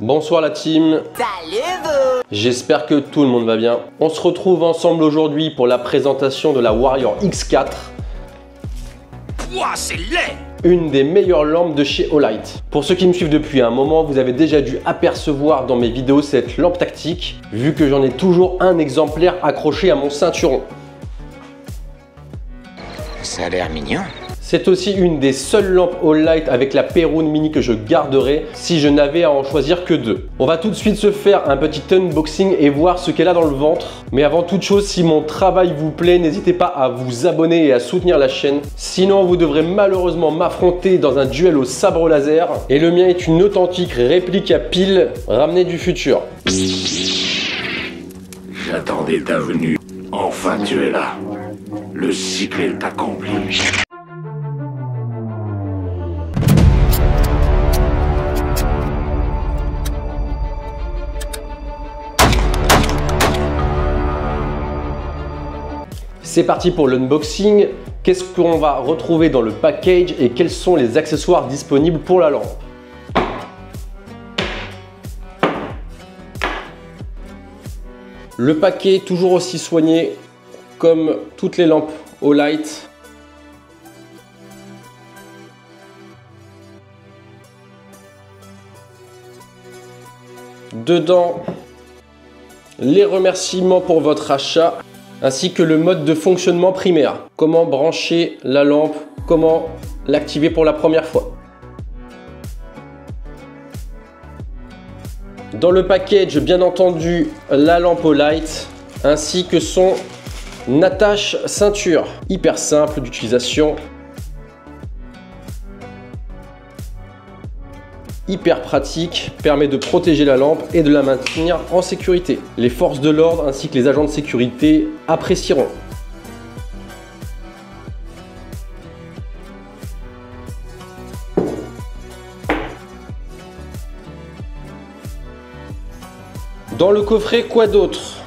Bonsoir la team. Salut vous. J'espère que tout le monde va bien. On se retrouve ensemble aujourd'hui pour la présentation de la Warrior X4. Ouah, c'est laid! Une des meilleures lampes de chez Olight. Pour ceux qui me suivent depuis un moment, vous avez déjà dû apercevoir dans mes vidéos cette lampe tactique, vu que j'en ai toujours un exemplaire accroché à mon ceinturon. Ça a l'air mignon. C'est aussi une des seules lampes Olight avec la Perun Mini que je garderai si je n'avais à en choisir que deux. On va tout de suite se faire un petit unboxing et voir ce qu'elle a dans le ventre. Mais avant toute chose, si mon travail vous plaît, n'hésitez pas à vous abonner et à soutenir la chaîne. Sinon, vous devrez malheureusement m'affronter dans un duel au sabre laser. Et le mien est une authentique réplique à pile ramenée du futur. J'attendais ta venue. Enfin, tu es là. Le cycle est accompli. C'est parti pour l'unboxing. Qu'est-ce qu'on va retrouver dans le package et quels sont les accessoires disponibles pour la lampe? Le paquet toujours aussi soigné comme toutes les lampes Olight. Dedans, les remerciements pour votre achat, ainsi que le mode de fonctionnement primaire. Comment brancher la lampe, comment l'activer pour la première fois. Dans le package, bien entendu, la lampe Olight, ainsi que son attache ceinture. Hyper simple d'utilisation. Hyper pratique, permet de protéger la lampe et de la maintenir en sécurité. Les forces de l'ordre ainsi que les agents de sécurité apprécieront. Dans le coffret, quoi d'autre?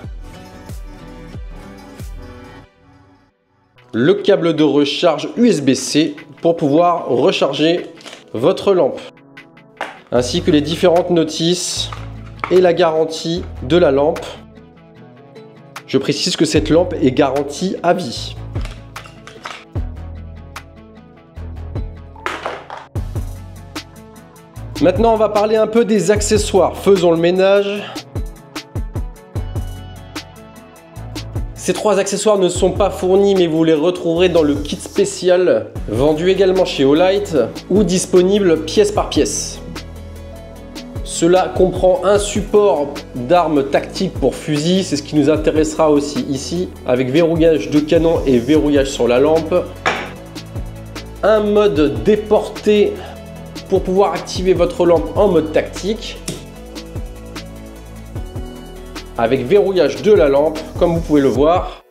Le câble de recharge USB-C pour pouvoir recharger votre lampe, ainsi que les différentes notices et la garantie de la lampe. Je précise que cette lampe est garantie à vie. Maintenant, on va parler un peu des accessoires. Faisons le ménage. Ces trois accessoires ne sont pas fournis, mais vous les retrouverez dans le kit spécial, vendu également chez Olight ou disponible pièce par pièce. Cela comprend un support d'armes tactiques pour fusil, c'est ce qui nous intéressera aussi ici, avec verrouillage de canon et verrouillage sur la lampe. Un mode déporté pour pouvoir activer votre lampe en mode tactique, avec verrouillage de la lampe, comme vous pouvez le voir.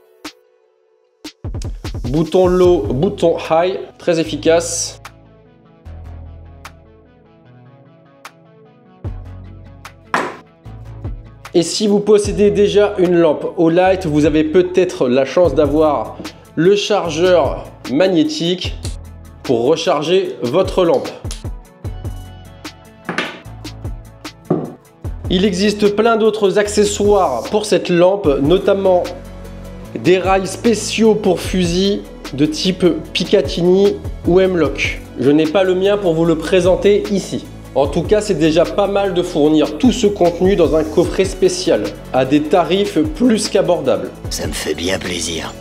Bouton low, bouton high, très efficace. Et si vous possédez déjà une lampe Olight, vous avez peut-être la chance d'avoir le chargeur magnétique pour recharger votre lampe. Il existe plein d'autres accessoires pour cette lampe, notamment des rails spéciaux pour fusil de type Picatinny ou M-Lock. Je n'ai pas le mien pour vous le présenter ici. En tout cas, c'est déjà pas mal de fournir tout ce contenu dans un coffret spécial, à des tarifs plus qu'abordables. Ça me fait bien plaisir.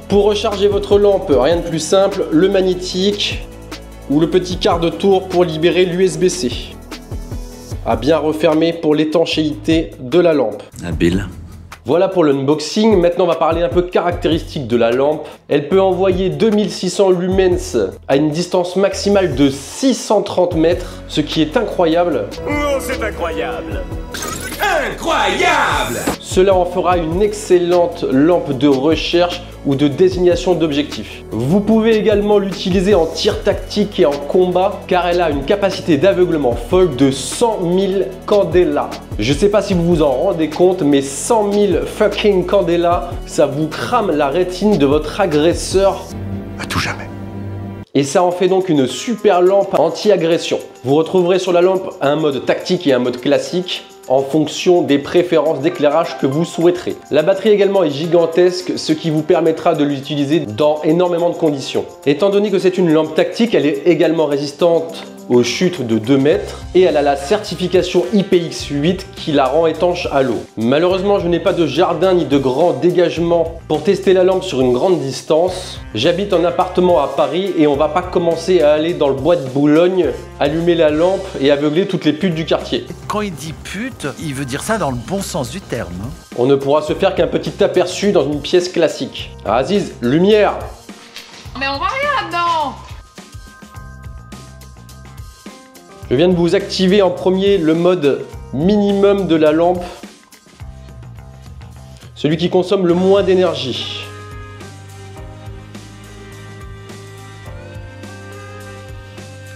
Pour recharger votre lampe, rien de plus simple, le magnétique ou le petit quart de tour pour libérer l'USB-C. À bien refermer pour l'étanchéité de la lampe. Habile. Voilà pour l'unboxing. Maintenant, on va parler un peu caractéristiques de la lampe. Elle peut envoyer 2600 lumens à une distance maximale de 630 mètres, ce qui est incroyable. Oh, c'est incroyable! Incroyable! Cela en fera une excellente lampe de recherche ou de désignation d'objectifs. Vous pouvez également l'utiliser en tir tactique et en combat car elle a une capacité d'aveuglement folle de 100 000 candela. Je sais pas si vous vous en rendez compte, mais 100 000 fucking candela, ça vous crame la rétine de votre agresseur À tout jamais. Et ça en fait donc une super lampe anti-agression. Vous retrouverez sur la lampe un mode tactique et un mode classique en fonction des préférences d'éclairage que vous souhaiterez. La batterie également est gigantesque, ce qui vous permettra de l'utiliser dans énormément de conditions. Étant donné que c'est une lampe tactique, elle est également résistante aux chutes de 2 mètres et elle a la certification IPX8 qui la rend étanche à l'eau. Malheureusement, je n'ai pas de jardin ni de grand dégagement pour tester la lampe sur une grande distance. J'habite en appartement à Paris et on va pas commencer à aller dans le bois de Boulogne, allumer la lampe et aveugler toutes les putes du quartier. Quand il dit pute, il veut dire ça dans le bon sens du terme. On ne pourra se faire qu'un petit aperçu dans une pièce classique. Ah, Aziz, lumière! Mais on voit rien là-dedans. Je viens de vous activer en premier le mode minimum de la lampe, celui qui consomme le moins d'énergie.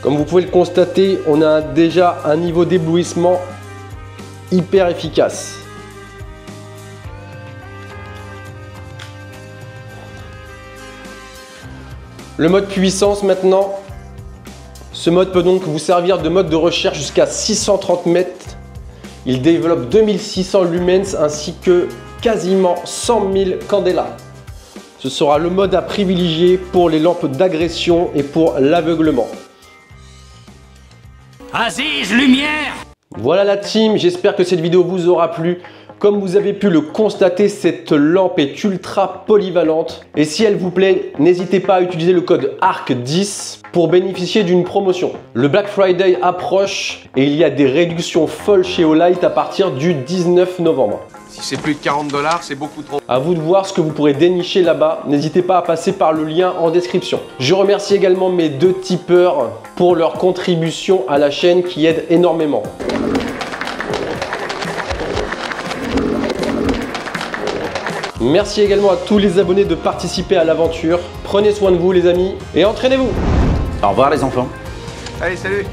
Comme vous pouvez le constater, on a déjà un niveau d'éblouissement hyper efficace. Le mode puissance maintenant. Ce mode peut donc vous servir de mode de recherche jusqu'à 630 mètres. Il développe 2600 lumens ainsi que quasiment 100 000 candela. Ce sera le mode à privilégier pour les lampes d'agression et pour l'aveuglement. Aziz, lumière! Voilà la team, j'espère que cette vidéo vous aura plu. Comme vous avez pu le constater, cette lampe est ultra polyvalente. Et si elle vous plaît, n'hésitez pas à utiliser le code ARC10 pour bénéficier d'une promotion. Le Black Friday approche et il y a des réductions folles chez Olight à partir du 19 novembre. Si c'est plus de 40 $, c'est beaucoup trop. À vous de voir ce que vous pourrez dénicher là-bas. N'hésitez pas à passer par le lien en description. Je remercie également mes 2 tipeurs pour leur contribution à la chaîne qui aide énormément. Merci également à tous les abonnés de participer à l'aventure. Prenez soin de vous les amis et entraînez-vous. Au revoir les enfants. Allez, salut!